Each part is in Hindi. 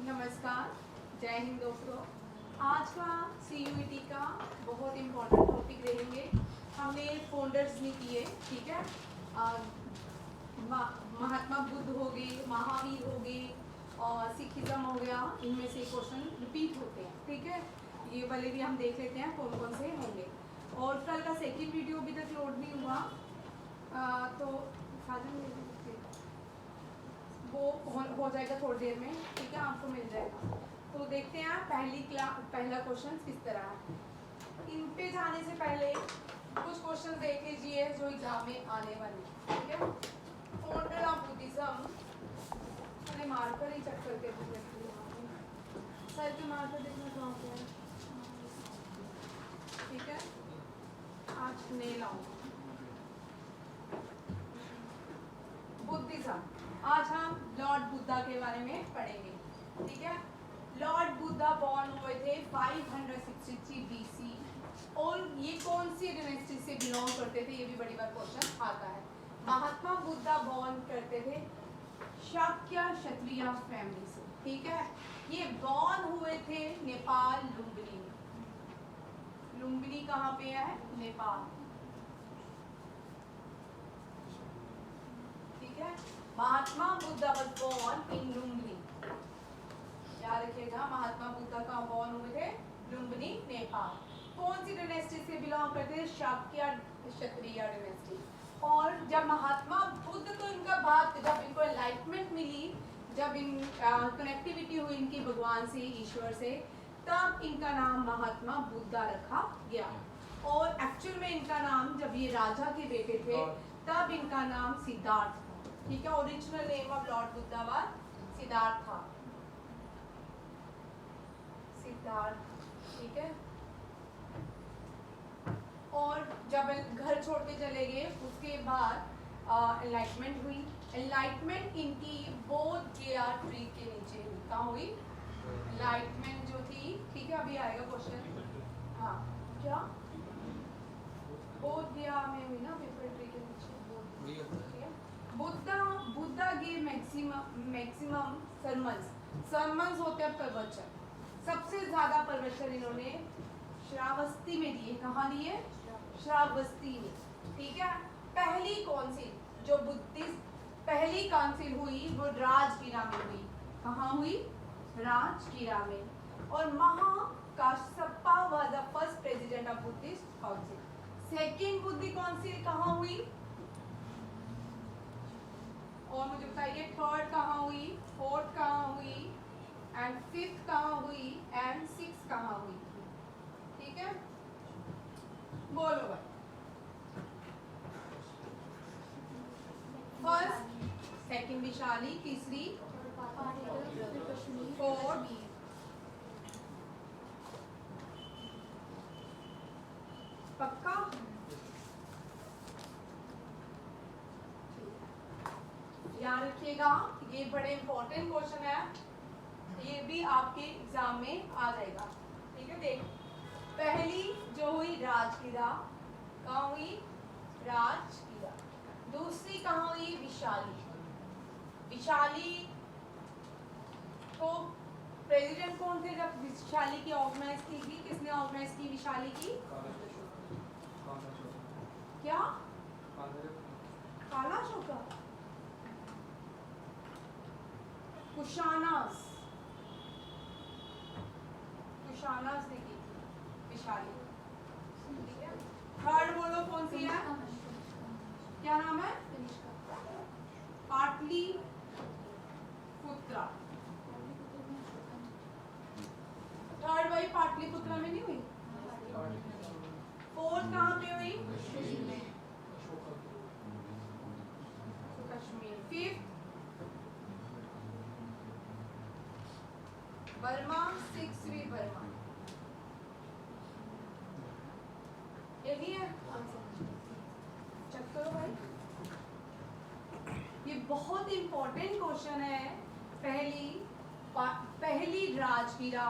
नमस्कार, जय हिंद दोस्तों। आज का CUET का बहुत इम्पोर्टेंट टॉपिक रहेंगे। हमने फाउंडर्स नहीं किए, ठीक है। महात्मा बुद्ध हो गए, महावीर हो गए और सिखिज्म हो गया, इनमें से क्वेश्चन रिपीट होते हैं, ठीक है। ये वाले भी हम देख लेते हैं कौन कौन से होंगे। और कल का सेकंड वीडियो अभी तक लोड नहीं हुआ, तो वो हो जाएगा थोड़ी देर में, ठीक है, आपको मिल जाएगा। तो देखते हैं पहला क्वेश्चन किस तरह है। इन पे जाने से पहले कुछ क्वेश्चन देख लीजिए जो एग्जाम में आने वाले, ठीक है। फाउंडर ऑफ बुद्धिज्म, मैंने मार्कर ही चेक करके सर के मार्कर देखना चाहते हैं, ठीक है। आज नहीं लाऊंगा बुद्धिज्म। आज हम लॉर्ड बुद्धा के बारे में पढ़ेंगे, ठीक है। लॉर्ड बुद्धा बॉर्न हुए थे 563 BC और ये कौन सी डायनेस्टी से बिलोंग करते थे, ये भी बड़ी बार क्वेश्चन आता है। महात्मा बुद्धा बॉर्न करते थे शाक्य क्षत्रिय फैमिली से, ठीक है। ये बॉर्न हुए थे नेपाल लुम्बिनी में। लुम्बिनी कहाँ पे है? नेपाल, ठीक है। महात्मा Buddha was born in Lumbini, याद रखिएगा। महात्मा बुद्धा कहाँ बॉर्न हुए थे? लुम्बिनी, नेपाल। कौन सी डायनेस्टी से बिलोंग करते थे? शाक्य क्षत्रिय डायनेस्टी। और जब महात्मा बुद्ध को इनका बात, जब इनको एनलाइटमेंट मिली, जब इन कनेक्टिविटी हुई इनकी भगवान से, ईश्वर से, तब इनका नाम महात्मा बुद्धा रखा गया। और एक्चुअल में इनका नाम, जब ये राजा के बेटे थे, तब इनका नाम सिद्धार्थ, ठीक है। Original name of Lord Buddha was Siddharth था, सिद्धार्थ, ठीक है। और जब घर छोड़ के चले गए, उसके बाद एनलाइटमेंट हुई। एनलाइटमेंट इनकी बोध गया ट्री के नीचे हुई। कहाँ हुई एनलाइटमेंट जो थी, ठीक है। अभी आएगा क्वेश्चन। हाँ, क्या बोध गया में हुई ना, पेपर ट्री के नीचे बोध, ठीक है। बुद्धा के मैक्सिमम सरमन्स होते हैं प्रवचन। सबसे ज्यादा प्रवचन इन्होंने श्रावस्ती में दिए। कहाँ दिए? श्रावस्ती में, ठीक है। पहली काउंसिल जो बुद्धिस्ट पहली काउंसिल हुई वो राजगिरा में हुई। कहाँ हुई? राजगिरा में। और Mahakashyapa was the first president of Buddhist council. Second Buddha council कहाँ हुई? और मुझे बताइए, थर्ड कहाँ हुई, फोर्थ कहाँ हुई, एंड फिफ्थ कहाँ हुई, एंड सिक्स कहाँ हुई, ठीक है। बोलो भाई। फर्स्ट, सेकंड विशाली, तीसरी, फोर्थ, पक्का? याद रखिएगा, ये बड़े इंपॉर्टेंट क्वेश्चन है, ये भी आपके एग्जाम में आ जाएगा, ठीक है। देख, पहली जो हुई राजगिरा, कहाँ हुई? राजगिरा। दूसरी कहाँ हुई? विशाली। विशाली को प्रेसिडेंट कौन थे जब विशाली की ऑर्गेनाइज की थी? किसने ऑर्गेनाइज की विशाली की? क्या? काला अशोका, कुशानास ने की थी विशाली, ठीक है। थर्ड बोलो कौन सी है? क्या नाम है? पाटलिपुत्रा। थर्ड भाई पाटलिपुत्रा में नहीं हुई? फोर्थ कहाँ पे हुई? Kashmir. Fifth Burma, sixth Burma. यही है आंसर, चेक करो भाई। ये बहुत इंपॉर्टेंट क्वेश्चन है। पहली राजगिरा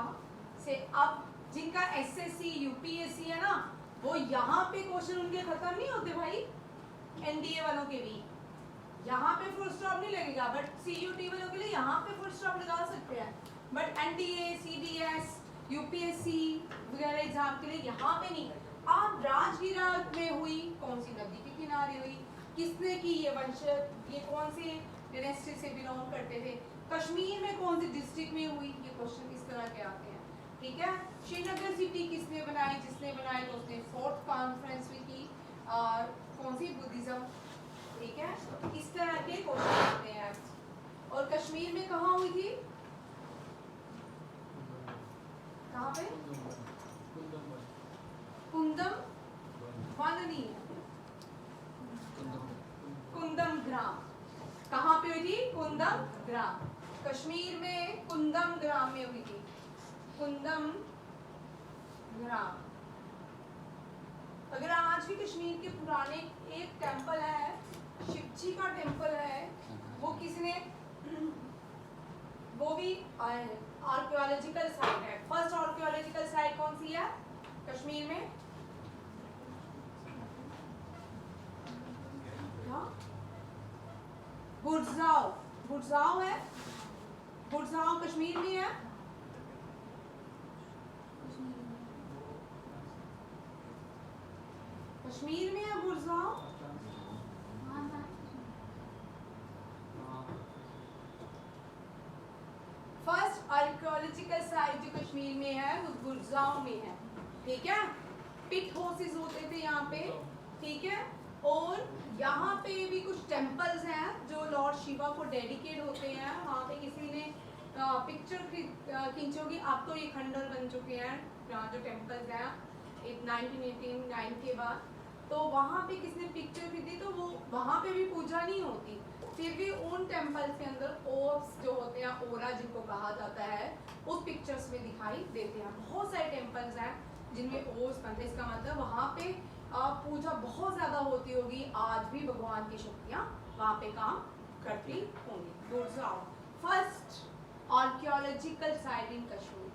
से अब जिनका SSC UPSC है ना, वो यहाँ पे क्वेश्चन उनके खत्म नहीं होते भाई। NDA वालों के भी यहाँ पे फुल स्टॉप नहीं लगेगा, बट CUT वालों के लिए यहाँ पे फुल स्टॉप लगा सकते हैं। बट एनडीए, सीडीएस, यूपीएससी वगैरह एग्जाम के लिए यहाँ पे नहीं। आप राजगिरा में हुई, कौन सी नदी के किनारे हुई, किसने की ये वंशज, ये कौन से डायनेस्टी से बिलोंग करते थे, कश्मीर में कौन सी डिस्ट्रिक्ट में हुई, ये क्वेश्चन इस तरह के आते हैं। ठीक है, श्रीनगर सिटी किसने बनाई, जिसने बनाई तो उसने फोर्थ कॉन्फ्रेंस में की, कौन सी, बुद्धिज्म। ठीक है, इस तरह के क्वेश्चन आते हैं। और कश्मीर में कहाँ हुई थी, कहाँ पे, कुंदम वन नहीं है, कुंदम ग्राम। कहाँ पे हुई थी, कुंदम ग्राम। कश्मीर में कुंदम ग्राम में हुई थी, कुंदम ग्राम। अगर आज भी कश्मीर के पुराने एक टेंपल है, शिवजी का टेंपल है, वो किसने, वो भी आर्कियोलॉजिकल साइट है। फर्स्ट आर्कियोलॉजिकल साइट कौन सी है कश्मीर में, बुरजाओ, बुरजाओ है, बुरजाओ कश्मीर में है। कश्मीर में है बुरजाओ। फर्स्ट आर्कियोलॉजिकल साइट जो कश्मीर में है वो बुरजाओ में है। ठीक है, पिट हाउसेस होते थे यहाँ पे। ठीक है, और यहाँ पे भी कुछ टेम्पल्स हैं जो लॉर्ड शिवा को डेडिकेट होते हैं। वहाँ पे किसी ने पिक्चर खींची होगी, अब तो ये खंडर बन चुके हैं जो टेम्पल्स हैं 1989 के बाद। तो वहाँ पे किसने पिक्चर खरीदी, तो वो वहाँ पे भी पूजा नहीं होती, फिर भी उन टेम्पल्स के अंदर ओर्स जो होते हैं, ओरा जिनको कहा जाता है, उस पिक्चर्स में दिखाई देते हैं। बहुत सारे टेम्पल्स हैं जिनमें ओर्स बनते हैं, इसका मतलब वहाँ पे पूजा बहुत ज़्यादा होती होगी। आज भी भगवान की शक्तियाँ वहाँ पे काम करती होंगी। बुरजाओ फर्स्ट आर्कियोलॉजिकल साइट इन कश्मीर।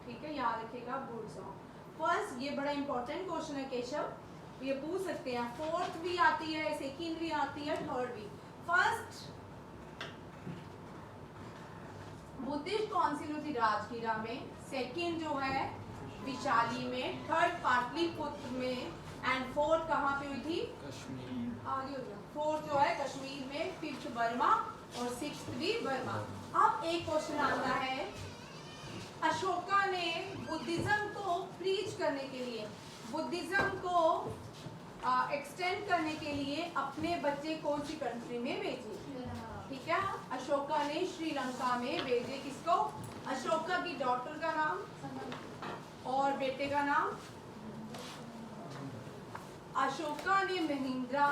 ठीक है, याद रखिएगा बुरजाओ फर्स्ट। ये बड़ा इंपॉर्टेंट क्वेश्चन है केशव, ये पूछ सकते हैं। फोर्थ भी आती है, सेकंड भी आती है, थर्ड भी। फर्स्ट बुद्धिस्ट काउंसिल हुई थी राजगिरा में, सेकंड जो है विशाली में, थर्ड पाटलिपुत्र में, एंड फोर्थ कहाँ पे हुई थी, कश्मीर। आगे हो गया, फोर्थ जो है कश्मीर में, फिफ्थ बर्मा और सिक्स्थ भी बर्मा। अब एक क्वेश्चन आता है, अशोका ने बुद्धिज्म को प्रीच करने के लिए, बुद्धिज्म को एक्सटेंड करने के लिए अपने बच्चे कौन सी कंट्री में भेजे। ठीक है, अशोका ने श्रीलंका में भेजे। किसको, अशोका की डॉटर का नाम और बेटे का नाम, अशोका ने महिंद्रा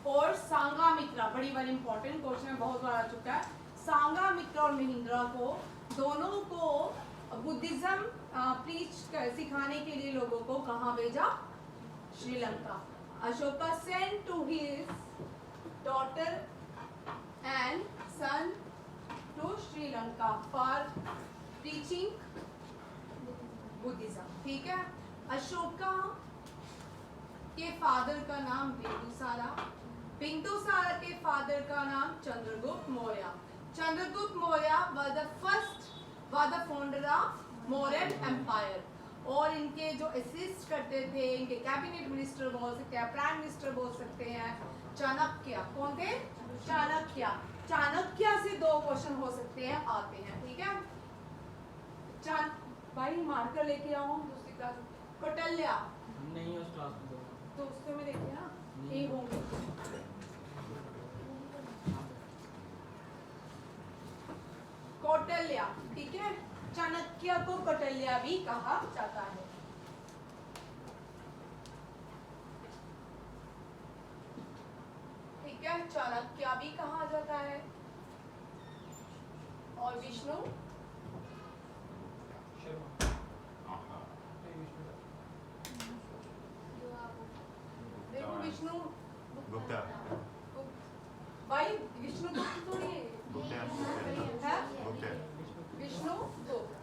और सांगामित्रा। बड़ी बार इंपॉर्टेंट क्वेश्चन है, बहुत बार आ चुका है। सांगामित्रा और महिंद्रा को, दोनों को बुद्धिज्म प्रीच सिखाने के लिए लोगों को कहाँ भेजा, Sri Lanka. Ashoka sent to his daughter and son to Sri Lanka for teaching Buddhism. ठीक है, अशोका के फादर का नाम बिंदुसारा, बिंदुसारा के फादर का नाम Chandragupta Maurya. Chandragupta Maurya was the founder of Mauryan empire. और इनके जो असिस्ट करते थे, इनके कैबिनेट मिनिस्टर बोल सकते हैं, प्राइम मिनिस्टर बोल सकते हैं, चाणक्य। कौन थे, चाणक्य। चाणक्य से दो क्वेश्चन हो सकते हैं, आते हैं। ठीक है, भाई मार्कर लेके आओ दूसरी क्लास। कौटिल्य नहीं, उस क्लास में तो उसके में देखिए ना, ये होंगे। कौटिल्य, ठीक है, चाणक्य को कौटिल्य भी कहा जाता है। ठीक है, चाणक्य भी कहा जाता है। और विष्णु, देखो विष्णु गुप्ता, भाई विष्णु गुप्त तो ये है, विष्णु गुप्त।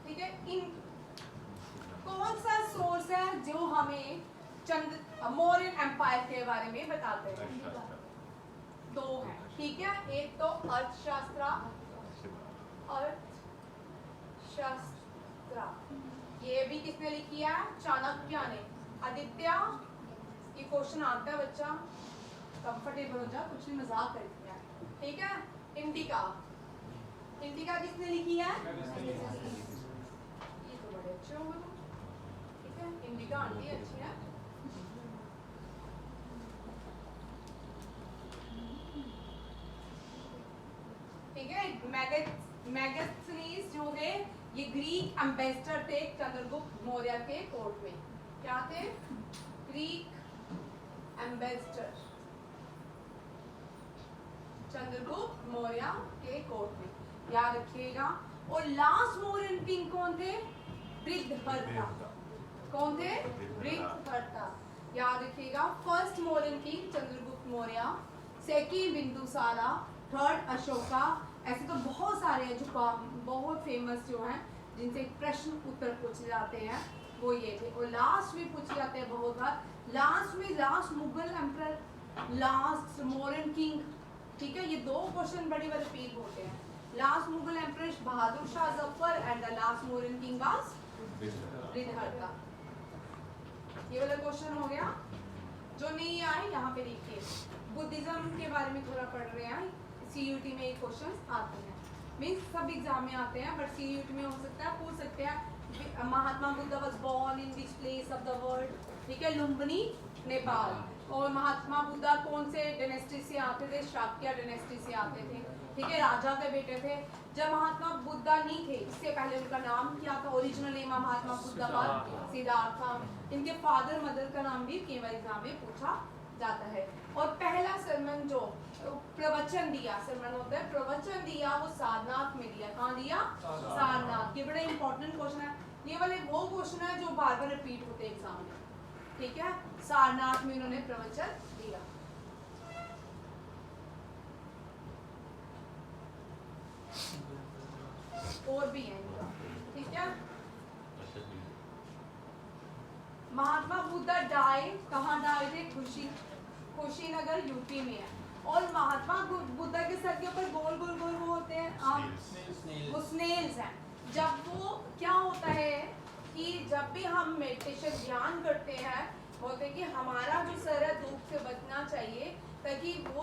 ठीक है, इन कौन सा सोर्स है जो हमें मौर्यन एम्पायर के बारे में बताते हैं? दो हैं। ठीक है, एक तो अर्थशास्त्र अर्थशास्त्र, ये भी किसने लिखी है? चाणक्य ने। आदित्य, ये क्वेश्चन आता है बच्चा, कंफर्टेबल हो जा, कुछ नहीं मजाक करती है, ठीक है। इंडिका, इंडिका किसने लिखी है? ये तो बड़े अच्छे हो तुम, ठीक है। इंडिका आंटी अच्छी है। ठीक है। मैगस्थनीज जो है ये ग्रीक एम्बेसडर थे चंद्रगुप्त मौर्य के कोर्ट में। क्या थे? ग्रीक एम्बेसडर चंद्रगुप्त मौर्य के कोर्ट में, याद रखिएगा। और लास्ट मौर्यन किंग कौन थे? बृहद्रथ। कौन थे? बृहद्रथ, याद रखिएगा। First Mauryan king Chandragupta Maurya, second Bindusara, third Ashoka. ऐसे तो बहुत सारे हैं जो बहुत फेमस जो हैं, जिनसे प्रश्न उत्तर पूछे जाते हैं, वो ये थे। और लास्ट में पूछे जाते हैं बहुत बार, लास्ट में last Mughal emperor, last Mauryan king, ठीक है। ये दो क्वेश्चन बड़ी बार रिपीट होते हैं। Last Mughal emperor Bahadur Shah Zafar and the last Mauryan king was Brihadratha. ये वाला क्वेश्चन हो गया। जो नहीं आए यहाँ पे देखिए, बुद्धिज्म के बारे में थोड़ा पढ़ रहे हैं, सीयूटी में ये क्वेश्चंस आते हैं, मींस सब एग्जाम में आते हैं, बट सीयूटी में हो सकता है पूछ सकते हैं। Mahatma Buddha was born in which place of the world, ठीक है, लुम्बिनी, नेपाल। और महात्मा बुद्ध कौन से डायनेस्टी से आते थे? शाक्य डायनेस्टी से आते थे, ठीक है, राजा के बेटे थे। जब महात्मा बुद्ध नहीं थे, इससे पहले उनका नाम क्या था? ओरिजिनल नेम महात्मा बुद्ध का सिद्धार्थ। इनके फादर मदर का नाम भी कई बार एग्जाम में पूछा जाता है। और पहला सरमन जो प्रवचन दिया, सरमन होता है, प्रवचन दिया, वो सारनाथ में दिया। कहाँ दिया? सारनाथ। ये बड़ा इंपॉर्टेंट क्वेश्चन है। ये वाले वो क्वेश्चन है जो बार बार रिपीट होते हैं एग्जाम में, ठीक है। सारनाथ में इन्होंने प्रवचन दिया। और भी है इनका, ठीक है। महात्मा बुद्ध डाई, कहाँ डाए थे? कुशीनगर यूपी में है। और महात्मा बुद्ध के सर के ऊपर गोल गोल गोल वो होते हैं, वो स्नेल्स हैं। जब वो क्या होता है कि जब भी हम मेडिटेशन ध्यान करते हैं, होते कि हमारा जो सर है धूप से बचना चाहिए, ताकि वो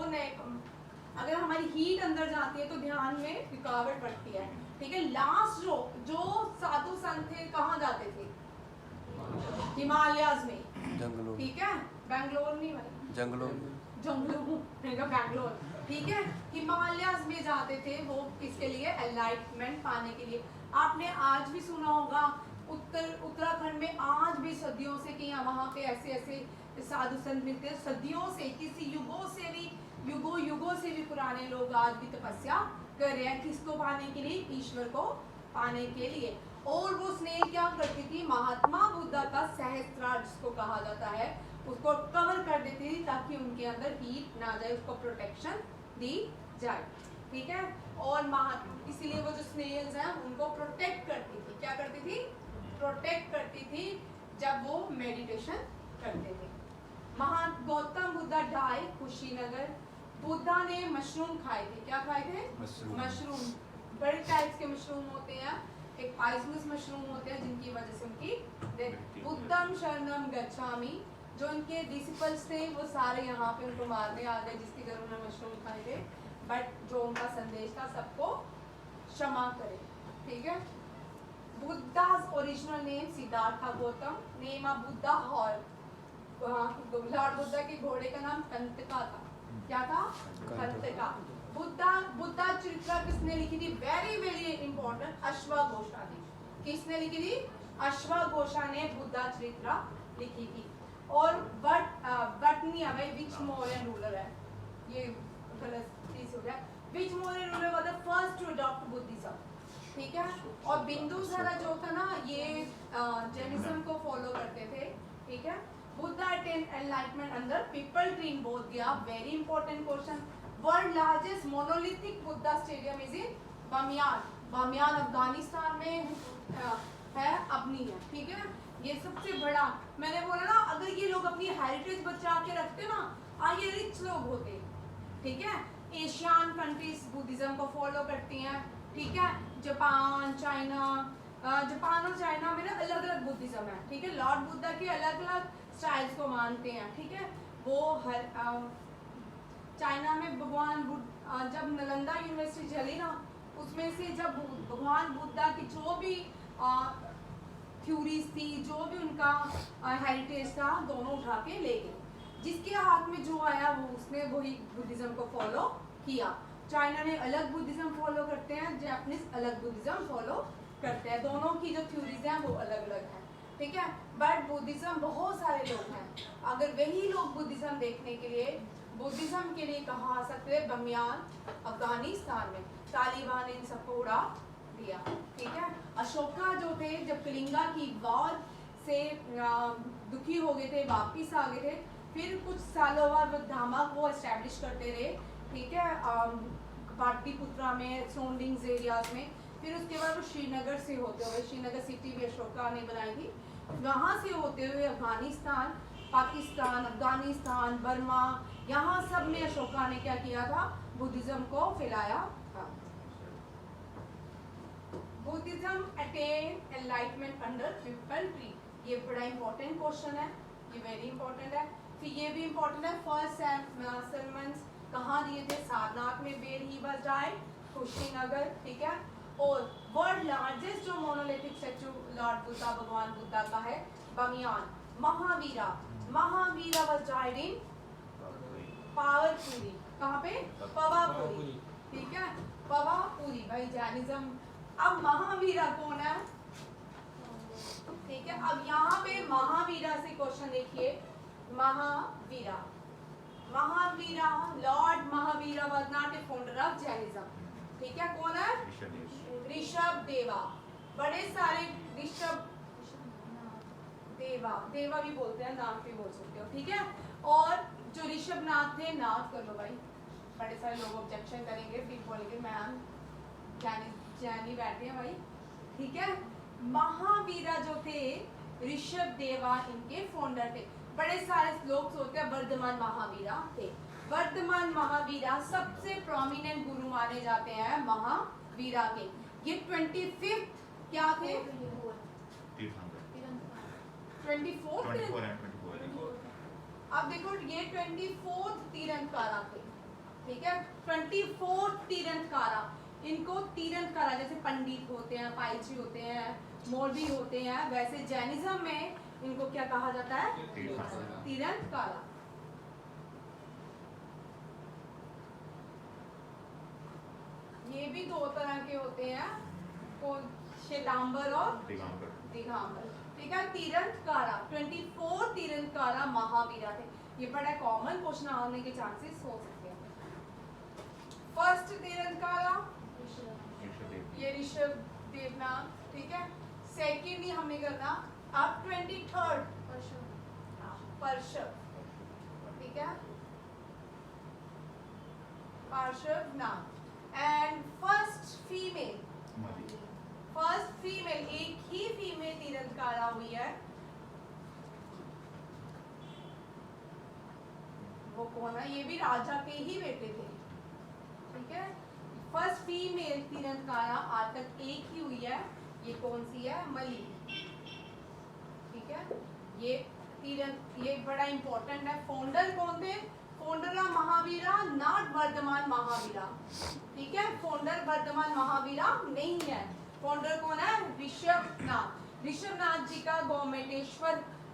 अगर हमारी हीट अंदर जाती है तो ध्यान में रुकावट पड़ती है, ठीक है। लास्ट जो साधु संत थे कहाँ जाते थे? हिमालयाज में, जंगलों, ठीक है। बैंगलोर नहीं भाई, जंगलों बैंगलोर, ठीक है। हिमालयाज में जाते थे वो, किसके लिए? एनलाइटमेंट पाने के लिए। आपने आज भी सुना होगा उत्तराखंड में आज भी सदियों से कि वहाँ पे ऐसे ऐसे साधु संत मिलते हैं, सदियों से, किसी युगों से भी पुराने लोग आज भी तपस्या कर रहे हैं। किसको पाने के लिए? ईश्वर को पाने के लिए। और वो स्नेह क्या करती थी? महात्मा बुद्ध का सहस्त्रार जिसको कहा जाता है, उसको कवर कर देती थी ताकि उनके अंदर हीट ना जाए, उसको प्रोटेक्शन दी जाए, ठीक है। और इसीलिए वो जो स्नेल्स हैं उनको प्रोटेक्ट करती थी। क्या करती थी? प्रोटेक्ट करती थी जब वो मेडिटेशन करते थे। गौतम बुद्ध डाई कुशीनगर। बुद्धा ने मशरूम खाए थे। क्या खाए थे? मशरूम। बड़े टाइप्स के मशरूम होते हैं, एक पॉइजनस मशरूम होते हैं जिनकी वजह से उनकी बुद्धम शरणम गच्छामि। जो उनके डिसिपल्स थे वो सारे यहाँ पे उनको मारने आ गए जिसके घर उन्होंने मशरूम खाए थे, बट जो उनका संदेश था सबको क्षमा करे, ठीक है। Buddha's original name Siddhartha Gautam, name of Buddha hall. Lord Buddha के घोड़े का नाम कंतका था। क्या था? कंतका। बुद्धा चरित्रा किसने लिखी थी? वेरी वेरी इंपॉर्टेंट, अश्वघोषा ने। किसने लिखी थी? अश्वघोषा ने बुद्धा चरित्रा लिखी थी। और बटनिया भाई विच मौर्यन रूलर है, ये गलत चीज हो गया। Which Mauryan ruler was the first to adopt Buddhism, ठीक है। और बिंदुसारा जो था ना, ये जैनिज्म को फॉलो करते थे, ठीक है। Buddha attend enlightenment under people tree in बोध गया। Very important question. World largest monolithic Buddha stadium is in Bamiyan. Bamiyan Afghanistan में है, अपनी है, ठीक है। ये सबसे बड़ा, मैंने बोला ना, अगर ये लोग अपनी हेरिटेज बचा के रखते ना, ये रिच लोग होते, ठीक है। एशियन कंट्रीज बुद्धिज्म को फॉलो करती हैं, ठीक है। जापान, चाइना, जापान और चाइना में ना अलग अलग बुद्धिज्म है, ठीक है। लॉर्ड बुद्धा के अलग अलग स्टाइल्स को मानते हैं, ठीक है। वो हर चाइना में भगवान बुद्ध जब नालंदा यूनिवर्सिटी चली ना, उसमें से जब भगवान बुद्धा की जो भी थ्योरीज थी, जो भी उनका हेरिटेज था, दोनों उठा के ले गए। जिसके हाथ में जो आया वो उसने वही बुद्धिज्म को फॉलो किया। चाइना ने अलग बुद्धिज्म फॉलो करते हैं, जापानीज अलग बुद्धिज्म फॉलो करते हैं। दोनों की जो थ्योरीज हैं वो अलग अलग हैं, ठीक है। बट बुद्धिज्म बहुत सारे लोग हैं। अगर वही लोग बुद्धिज्म देखने के लिए, बुद्धिज्म के लिए कहाँ आ सकते हैं, बमियान अफगानिस्तान में तालिबान ने इन सबको उड़ा दिया, ठीक है। अशोका जो थे, जब कलिंगा की वॉर से दुखी हो गए थे, वापिस आ गए थे, फिर कुछ सालों बाद धामा को एस्टेब्लिश करते रहे, ठीक है, पाटलिपुत्रा में, सोनडिंग्स एरियाज में। फिर उसके बाद वो श्रीनगर से होते हुए, श्रीनगर सिटी भी अशोका ने बनाई थी, वहाँ से होते हुए अफगानिस्तान, पाकिस्तान, अफगानिस्तान, बर्मा, यहाँ सब में अशोका ने क्या किया था, बुद्धिज्म को फैलाया था। Buddhism attain enlightenment under people tree, ये बड़ा इंपॉर्टेंट क्वेश्चन है, ये वेरी इंपॉर्टेंट है। फिर ये भी इंपॉर्टेंट है, फर्स्ट सेटलमेंट्स कहाँ दिए थे, सारनाथ में, where he was died, Kushinagar, ठीक है। और वर्ल्ड लार्जेस्ट जो मोनोलिथिक स्टैचू लॉर्ड बुद्धा, भगवान बुद्धा का है, Bamiyan. Mahavira, Mahavira was died in Pawapuri, कहाँ पे, पवापुरी, ठीक है, पवापुरी। भाई जैनिज्म। अब महावीरा कौन है, ठीक है। अब यहाँ पे महावीरा से क्वेश्चन देखिए, Mahavira, Mahavira, Lord Mahavira was not a founder of Jainism, ठीक है। कौन है, ऋषभ देवा। बड़े सारे ऋषभ देवा, देवा भी बोलते हैं, नाथ भी बोल सकते हो, ठीक है। और जो ऋषभ नाथ थे, नाथ कर लो भाई, बड़े सारे लोग ऑब्जेक्शन करेंगे, फिर बोलेंगे मैम जैनी बैठे हैं भाई, ठीक है। महावीरा जो थे, ऋषभ देवा इनके फाउंडर थे। बड़े सारे लोग सोचते हैं वर्धमान महावीरा थे। वर्धमान महावीरा सबसे प्रोमिनेंट गुरु माने जाते हैं महावीरा के। ये 25th क्या थे, 24th। अब देखो ये 24th तीरंदकारा थे, ठीक है। 24th तीरंदकारा, इनको तीरंदकारा, जैसे पंडित होते हैं, पाइची होते हैं, मौलवी होते हैं, वैसे जैनिज्म में इनको क्या कहा जाता है, तीरंदकारा। ये भी दो तरह के होते हैं, कौन, श्वेतांबर और दिगंबर, ठीक है। तीरंदकारा, 24 तीरंदकारा महावीरा थे। ये बड़ा कॉमन क्वेश्चन आने के चांसेस हो सकते हैं। फर्स्ट तीरंदकारा ये ऋषभ देवनाथ, ठीक है। सेकेंड ही हमें करना, अब 23rd पार्श्व, ठीक है, पार्श्वनाथ। एंड फर्स्ट फीमेल, एक ही फीमेल तीरंदकारा हुई है, वो कौन है, ये भी राजा के ही बेटे थे, ठीक है। फर्स्ट फीमेल तीरंदकारा आज तक एक ही हुई है, ये कौन सी है, मली, ठीक है। ये बड़ा इंपॉर्टेंट है। फाउंडर कौन थे, founder of Mahavira, not Vardhaman Mahavira, ठीक है। फाउंडर वर्धमान महावीरा नहीं है। फाउंडर कौन है, ऋषभनाथ। ऋषभनाथ जी का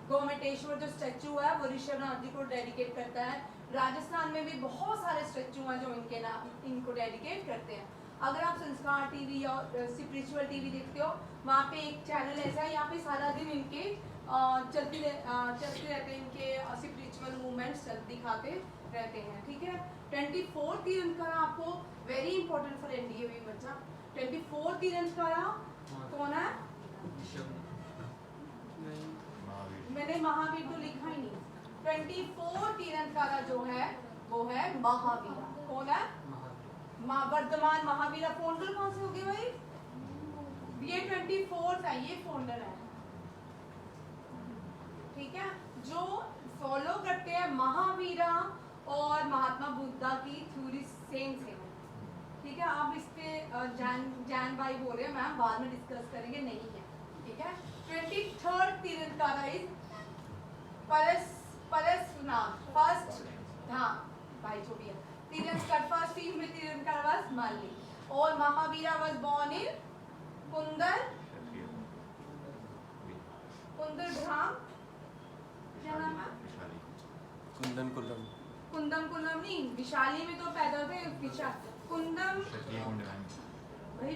गोमटेश्वर जो स्टैचू है, वो ऋषभनाथ जी को डेडिकेट करता है। राजस्थान में भी बहुत सारे स्टैचू हैं जो इनके नाम, इनको डेडिकेट करते हैं। अगर आप संस्कार टीवी और स्पिरिचुअल टीवी देखते हो, वहाँ पे एक चैनल ऐसा है, यहाँ पे सारा दिन इनके चलते रहते हैं, इनके स्पिरिचुअल मूवमेंट्स दिखाते रहते हैं, ठीक है। 24 तीरंदकारा आपको वेरी इंपॉर्टेंट फॉर एनडीए भी बच्चा। 24 तीरंदकारा कौन है, मैंने महावीर तो लिखा ही नहीं। 24 तीरंदकारा जो है वो है महावीरा। कौन है, वर्धमान महावीरा। फाउंडर कौन से हो गए भाई, ये 24th है, ये फाउंडर है, ठीक है। जो फॉलो करते हैं महावीरा और महात्मा बुद्धा की थ्योरी सेम है, ठीक है, आप इस पे जान भाई बोल रहे हैं, मैम बाद में डिस्कस करेंगे, नहीं है, ठीक है। 23rd तीरंदाज इज परसनाम, फर्स्ट, हाँ भाई जो भी है, तीरंदाज फर्स्ट फीमेल तीरंदाज वाज माली, और महावीरा वाज बोर्न इन कुंदरग्राम, क्या नाम है? कुंदन कुल्लम। कुंदम नहीं, विशाली में तो पैदा हुए, कुंदम भाई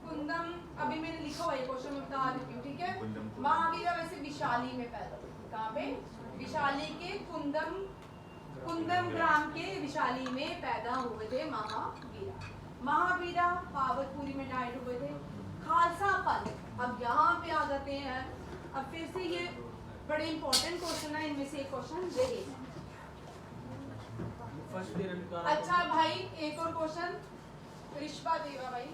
कुंदम, अभी मैंने लिखा हुआ है क्वेश्चन में बता देती हूँ, ठीक है। महावीरा वैसे विशाली में पैदा हुए, कहाँ पे? विशाली के कुंदम ग्राम के विशाली में पैदा हुए थे महावीरा। महावीरा पावरपुरी में डाइड हुए थे। खालसा पंथ, अब यहाँ पे आ जाते हैं, अब फिर से ये बड़े इंपॉर्टेंट क्वेश्चन है, इनमें से एक क्वेश्चन रहेगा। फर्स्ट तीरंदाज। अच्छा भाई एक और क्वेश्चन रिश्वा देवा भाई,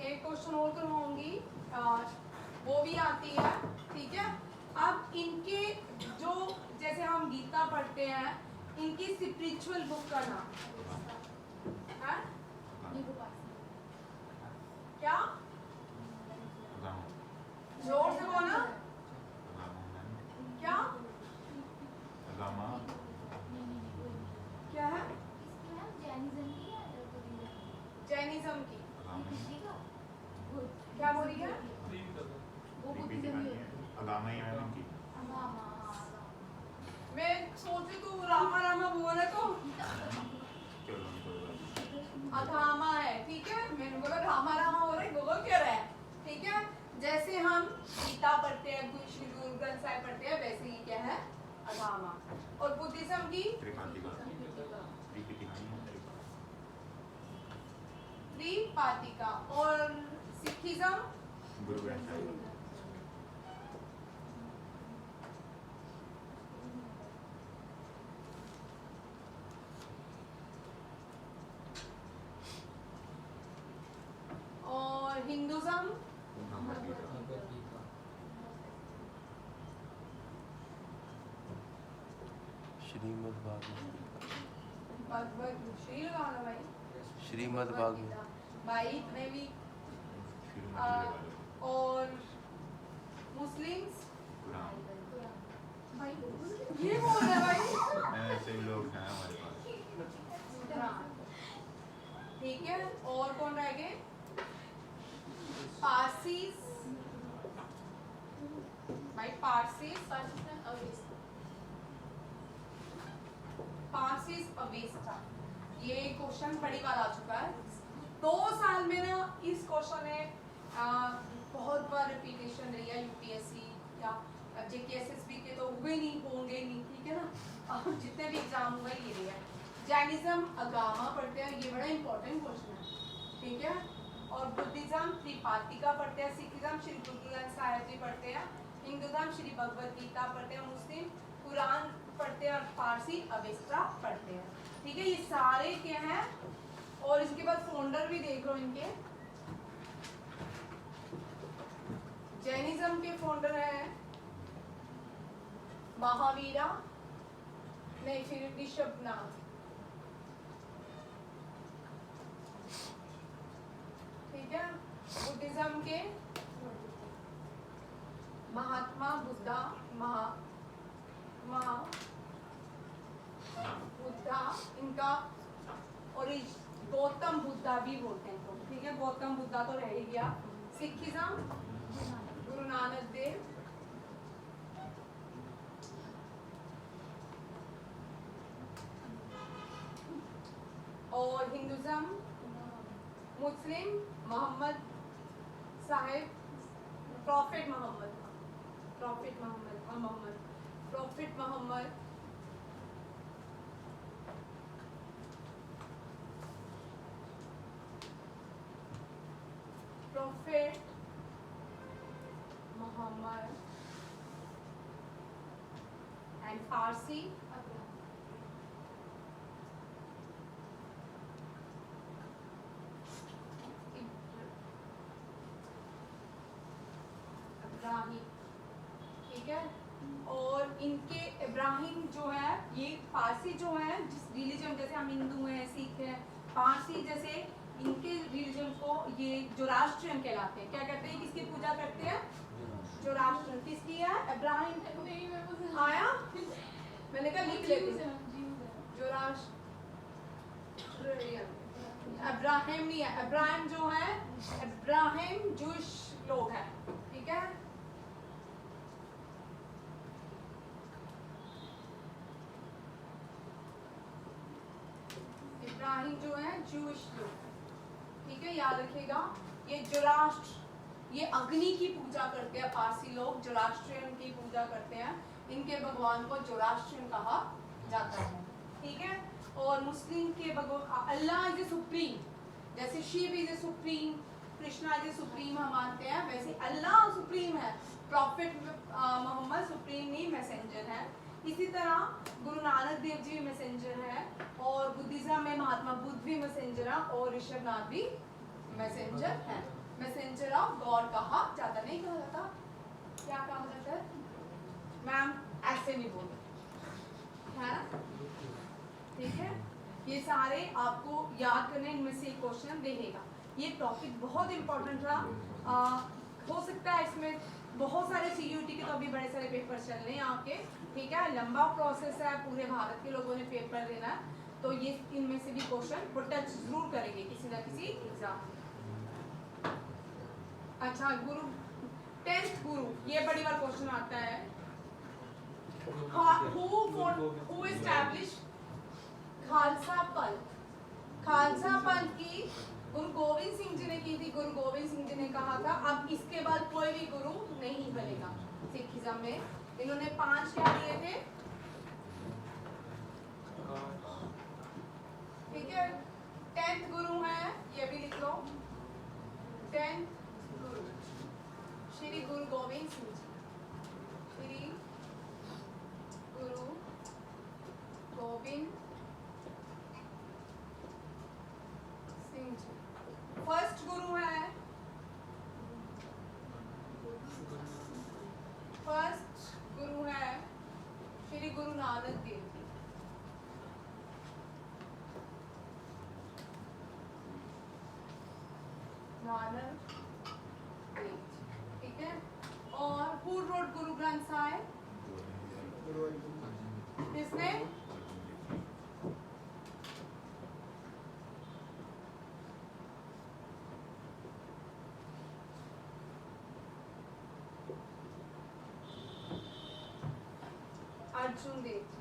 एक क्वेश्चन और करवाऊंगी, वो भी आती है, ठीक है। अब इनके जो, जैसे हम गीता पढ़ते हैं, इनकी स्पिरिचुअल बुक का नाम है? क्या? जोर से बोलना, क्या क्या है? जैनिज्म की, क्या बोल रही है? मैं सोची तू रामा रामा बोला तो अधामा है, ठीक है। मैंने बोला रामा रामा हो रहा है, बोलो क्या रहा है, ठीक है। जैसे हम गीता पढ़ते हैं, श्री गुरु ग्रंथ साहिब पढ़ते हैं, वैसे ही क्या है? अधामा। और बुद्धिज्म की त्रिपातिका, और सिखिज्म गुरु ग्रंथ साहिब। और हिंदुज्म श्रीमद् भागवत। भगवत श्री लगाना भाई, श्रीमद् भागवत भाई इतने भी। और मुस्लिम्स भाई ये बोल रहा है भाई, ऐसे लोग हैं हमारे पास। हाँ, ठीक है। और कौन रह गए? पारसीस भाई, पारसीस अवेस्टा, ये क्वेश्चन बड़ी बार आ चुका है 2 साल में ना। इस क्वेश्चन ने बहुत बार रिपीटेशन रही है यूपीएससी या जेकेएसएसबी के, तो हुए नहीं, होंगे नहीं, ठीक है ना। अब जितने भी एग्जाम हुए ये रही है। जैनिज्म अगामा पढ़ते हैं, ये बड़ा इंपॉर्टेंट क्वेश्चन है, ठीक है। और बुद्धिज्म त्रिपातिका पढ़ते हैं, सिखिज्म श्री गुरु ग्रंथ साहिब जी पढ़ते हैं, हिंदुज्म श्री भगवत गीता पढ़ते हैं, मुस्लिम कुरान पढ़ते हैं, और फारसी अवेस्ता पढ़ते हैं, ठीक है। ये सारे क्या हैं? और इसके बाद फोल्डर भी देख लो इनके। जैनिज्म के फोल्डर है महावीरा, नहीं फिर ऋषभनाथ, ठीक है। बुद्धिज्म के महात्मा बुद्धा, बुद्धा इनका, और गौतम बुद्धा भी बोलते हैं तो, ठीक है। गौतम बुद्धा तो रह ही गया। सिखिज्म गुरु नानक देव, और Hinduism Muslim Muhammad Sahib, prophet Muhammad, prophet Muhammad, prophet Muhammad, and Farsi Ibrahim, ठीक है। और इनके इब्राहिम जो है, ये पारसी जो है, जिस रिलीजन, जैसे हम हिंदू हैं, सिख हैं, पारसी जैसे इनके रिलीजन को ये जोराष्ट्रियन कहलाते हैं। क्या कहते हैं, किसकी पूजा करते हैं? जोराष्ट्रियन। किसकी है? इब्राहिम आया, मैंने कहा लिख लेती हूँ। जोराष्ट्रियन, इब्राहिम नहीं है, इब्राहिम जो है, इब्राहिम जूश लोग हैं, ठीक है। इब्राहिम जो है जूश लोग, ठीक है, याद रखिएगा। ये जोराष्ट्र, ये अग्नि की पूजा करते हैं पारसी लोग, जोराष्ट्रियन की पूजा करते हैं। इनके भगवान को जोराष्ट्रियन कहा जाता है, ठीक है। और मुस्लिम के भगवान अल्लाह इज सुप्रीम, जैसे Shiva is supreme, Krishna is supreme हम मानते हैं, वैसे अल्लाह सुप्रीम है। प्रॉफिट मोहम्मद सुप्रीम नहीं, मैसेंजर है। इसी तरह गुरु नानक देव जी भी मैसेंजर है, और बुद्धिज्म में महात्मा बुद्ध भी मैसेंजर है, और ऋषभनाथ भी मैसेंजर है। मैसेंजर ऑफ गॉड कहा जाता, नहीं कहा जाता, क्या कहा जाता है मैम? ऐसे नहीं बोले, है ना, ठीक है। ये सारे आपको याद करने, इनमें से क्वेश्चन रहेगा। ये टॉपिक बहुत इंपॉर्टेंट था। हो सकता है इसमें बहुत सारे CUT के तो अभी बड़े सारे पेपर चल रहे हैं आपके, ठीक है। लंबा प्रोसेस है, पूरे भारत के लोगों ने पेपर देना है, तो ये इनमें से भी क्वेश्चन वो टच जरूर करेंगे किसी ना किसी एग्जाम में। अच्छा, गुरु 10th गुरु, ये बड़ी बार क्वेश्चन आता है। Who established खालसा पंथ? खालसा पंथ की गुरु गोविंद सिंह जी ने की थी। गुरु गोविंद सिंह जी ने कहा था अब इसके बाद कोई भी गुरु नहीं बनेगा सिखिज्म में। इन्होंने 5 क्या दिए थे, ठीक है। 10th गुरु है, ये भी लिख लो, 10th गुरु श्री गुरु गोविंद सिंह जी, श्री गुरु गोविंद सिंह जी। फर्स्ट गुरु है, फर्स्ट गुरु है श्री गुरु नानक देव जी। नानक देव जी, ठीक है। और हु रोट गुरु ग्रंथ साहिब? किसने? अर्जुन देव जी।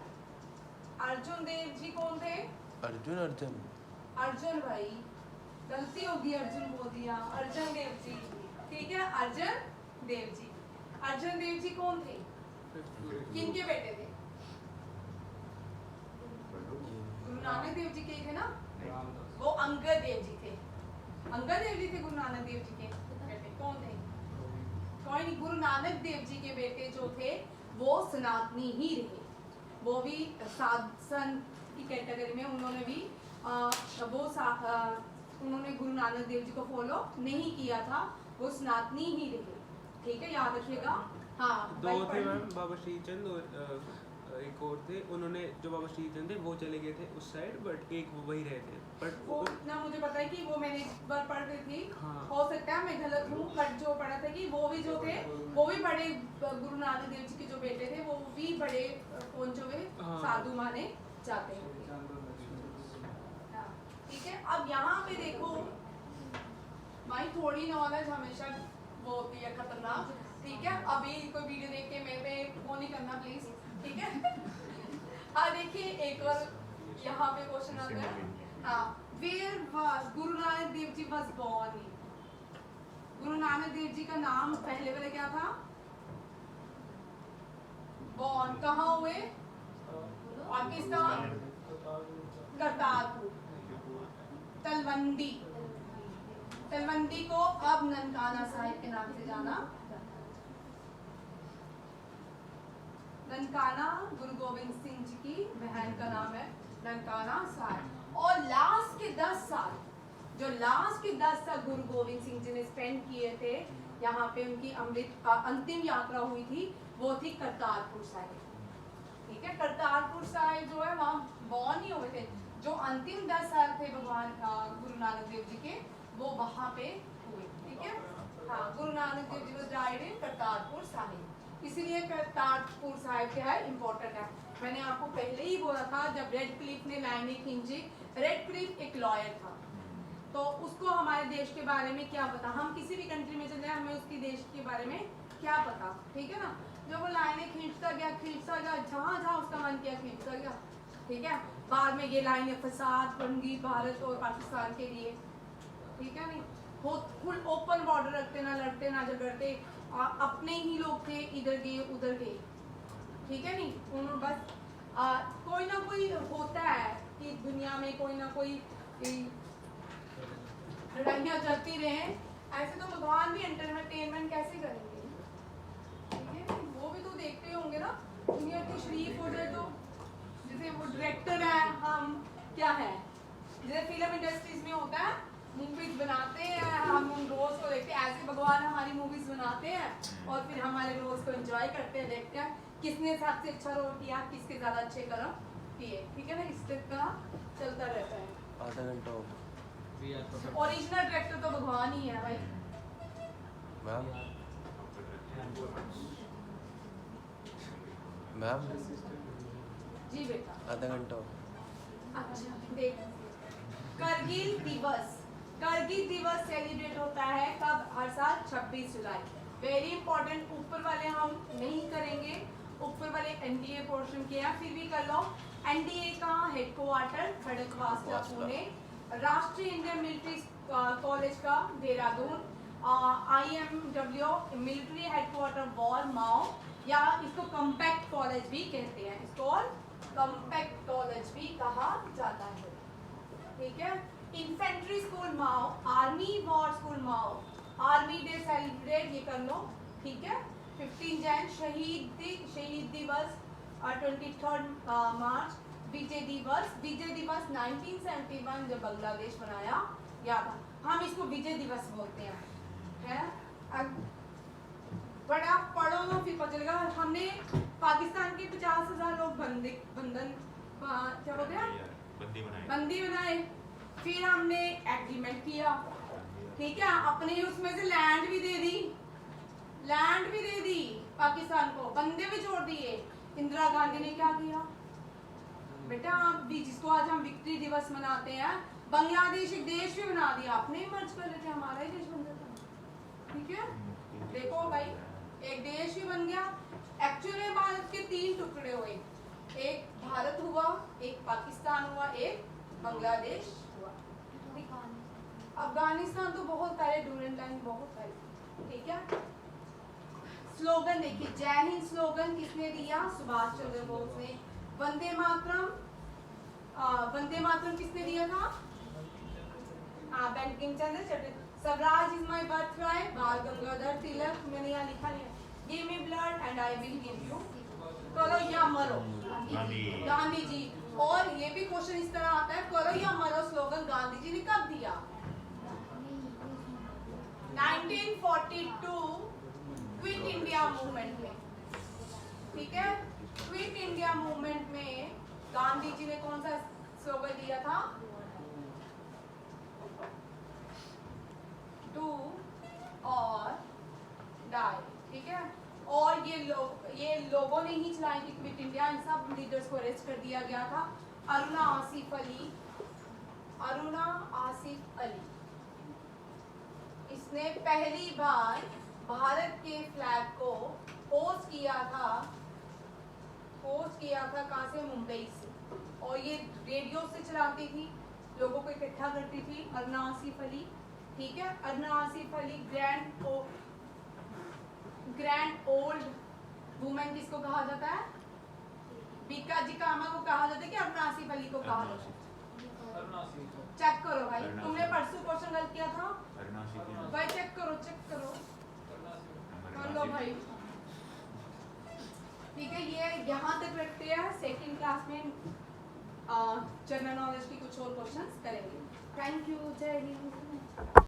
अर्जुन देव जी कौन थे? अर्जुन अर्जुन भाई, गलती होगी, अर्जुन बोल दिया, अर्जुन देव जी, ठीक है। अर्जुन देव जी, अर्जुन देव जी कौन थे? किनके बेटे थे? गुरु नानक देव जी के थे ना, वो अंगद देव जी थे। अंगद देव जी थे गुरु नानक देव जी के बेटे, कौन थे? कोई नहीं। गुरु नानक देव जी के बेटे जो थे वो सनातनी ही रहे, वो भी साध संत की कैटेगरी में। उन्होंने भी उन्होंने गुरु नानक देव जी को फॉलो नहीं किया था, वो सनातनी ही रहे, ठीक है, याद रखिएगा। हाँ, दो थे मैम, बाबा श्रीचंद और एक और थे। उन्होंने जो बाबा श्रीचंद थे वो चले गए थे उस साइड, बट एक वो वही रहे थे। बट वो ना मुझे पता है कि वो मैंने एक बार पढ़ रही थी, हाँ। हो सकता है मैं गलत हूँ, बट जो पढ़ा था कि वो भी जो थे वो भी बड़े गुरु नानक देव जी के जो बेटे थे वो भी बड़े पहुंचे हुए हाँ। साधु माने जाते हैं, ठीक है। अब यहाँ पे देखो भाई, थोड़ी नॉलेज हमेशा वो होती है खतरनाक, ठीक है। अभी कोई वीडियो देख के मेरे पे वो नहीं करना प्लीज, ठीक है। देखिए एक और यहाँ पे क्वेश्चन आता है, हाँ, where was Guru Nanak Dev ji was born? गुरु नानक देव जी का नाम पहले वाले क्या था? बोर्न कहाँ हुए? पाकिस्तान, करतारपुर, तलवंडी। तलवंडी को अब ननकाना साहिब के नाम से जाना जाता है। ननकाना गुरु गोविंद सिंह जी की बहन का नाम है ननकाना साहिब। और लास्ट के 10 साल, जो लास्ट के 10 साल गुरु गोविंद सिंह जी ने स्पेंड किए थे यहाँ पे उनकी अंतिम यात्रा हुई थी, वो थी करतारपुर साहिब। ठीक है, करतारपुर साहिब जो है वहाँ बॉर्न ही हुए थे। जो अंतिम 10 साल थे भगवान गुरु नानक देव जी के, वो वहाँ पे हुए। ठीक है, हाँ, Guru Nanak Dev ji was died in Kartarpur Sahib, इसीलिए करतारपुर साहिब क्या है, इम्पोर्टेंट है। मैंने आपको पहले ही बोला था, जब रेड क्लिफ ने लाइनें खींची, रेड क्लिफ एक लॉयर था, तो उसको हमारे देश के बारे में क्या पता, हम किसी भी कंट्री में चले जाए हमें उसके देश के बारे में क्या पता। ठीक है ना, जब वो लाइनें खींचता गया जहाँ जहाँ उसका मन किया खींचता गया। ठीक है, बाद में ये लाइनें फसाद बन गई भारत और पाकिस्तान के लिए। ठीक है, नहीं फुल ओपन बॉर्डर रखते, ना लड़ते ना झगड़ते, अपने ही लोग थे, इधर गए उधर गए। ठीक है, नहीं उन्होंने बस कोई ना कोई होता है कि दुनिया में कोई ना कोई लड़ाइयाँ चलती रहे। ऐसे तो भगवान भी एंटरटेनमेंट कैसे करेंगे? ठीक है, वो भी तो देखते होंगे ना, दुनिया की शरीफ हो जाए तो, जैसे वो डायरेक्टर है, हम क्या है, जैसे फिल्म इंडस्ट्रीज में होता है, मूवीज बनाते हैं, हम उन रोज को देखते हैं, ऐसे भगवान हमारी मूवीज बनाते हैं और फिर हमारे रोज को एंजॉय करते हैं, देखते हैं किसने सबसे अच्छा रोल किया, किसके ज्यादा अच्छे कर्म किए। ठीक है ना, इस तरह चलता रहता है। आधा घंटा हो ओरिजिनल डायरेक्टर तो भगवान ही है भाई। मैम मैम जी बेटा। आधा घंटा हो। अच्छा देख, करगिल दिवस, करगिल दिवस सेलिब्रेट होता है कब? हर साल 26 जुलाई। वेरी इंपॉर्टेंट, ऊपर वाले हम नहीं करेंगे, ऊपर वाले एनडीए पोर्शन किया, फिर भी कर लो। एनडीए का हेडक्वार्टर खड़गवासला पुणे, राष्ट्रीय इंडियन मिलिट्री कॉलेज का Dehradun, IMW military headquarter war Mhow, या इसको कॉम्पैक्ट कॉलेज भी कहते हैं, इसको कॉम्पैक्ट कॉलेज भी कहा जाता है। ठीक है, इन्फेंट्री स्कूल माओ, आर्मी वॉर स्कूल माओ, आर्मी डे सेलिब्रेट ये कर लो। ठीक है, 15 जैन शहीद दिवस, 23 मार्च विजय दिवस। विजय दिवस 1971 जब बांग्लादेश बनाया गया था, हम इसको विजय दिवस बोलते हैं। अब बड़ा पढ़ो तो फिर पता चलेगा। हमने पाकिस्तान के 50,000 लोग बंधन क्या बोलते हैं, बंदी बनाए, फिर हमने एग्रीमेंट किया। ठीक है, अपने उसमें से लैंड भी दे दी पाकिस्तान को, बंदे भी छोड़ दिए। इंदिरा गांधी ने क्या किया बेटा, आप भी जिसको आज हम विक्ट्री दिवस मनाते हैं, बांग्लादेश एक देश भी बना दिया, आपने ही मर्ज कर लेते, हमारा ही देश बन जाता। ठीक है, देखो भाई, एक देश भी बन गया। एक्चुअली भारत के 3 टुकड़े हुए, एक भारत हुआ, एक पाकिस्तान हुआ, एक बांग्लादेश हुआ। अफगानिस्तान तो बहुत सारे, डूरेंट लाइन बहुत सारे। ठीक है, स्लोगन देखिए, जय हिंद स्लोगन किसने दिया? सुभाष चंद्र बोस ने। वंदे मातरम, वंदे मातरम किसने दिया था? Bankim Chandra Chatterjee. Swaraj is my birthright, Bal Gangadhar Tilak. मैंने यहाँ लिखा नहीं है, give me blood and I will give you, करो या मरो, गांधी जी। और ये भी क्वेश्चन इस तरह आता है, करो या मरो स्लोगन गांधी जी ने कब दिया? 1942 क्विट इंडिया मूवमेंट में। ठीक है, क्विट इंडिया मूवमेंट में गांधी जी ने कौन सा स्लोगन दिया था? डू और डाई। ठीक है, और ये लोगों ने ही चलाई थी क्विट इंडिया। इन सब लीडर्स को अरेस्ट कर दिया गया था। अरुणा आसिफ अली, इसने पहली बार भारत के फ्लैग को पोस्ट किया था कहाँ से? मुंबई से। और ये रेडियो से चलाती थी, लोगों को इकट्ठा करती थी, अरुणा आसिफ अली। ठीक है, Aruna Asif Ali grand old women किसको कहा जाता है? बीका जी कामा को कहा जाता है कि अरुणा आसिफ अली को कहा जाता है? चेक करो भाई, तुमने परसों क्वेश्चन गलत किया था भाई, चेक करो कर लो भाई। ठीक है, ये यहाँ तक रखते हैं। सेकंड क्लास में जनरल नॉलेज की कुछ और क्वेश्चंस करेंगे। थैंक यू, जय हिंद।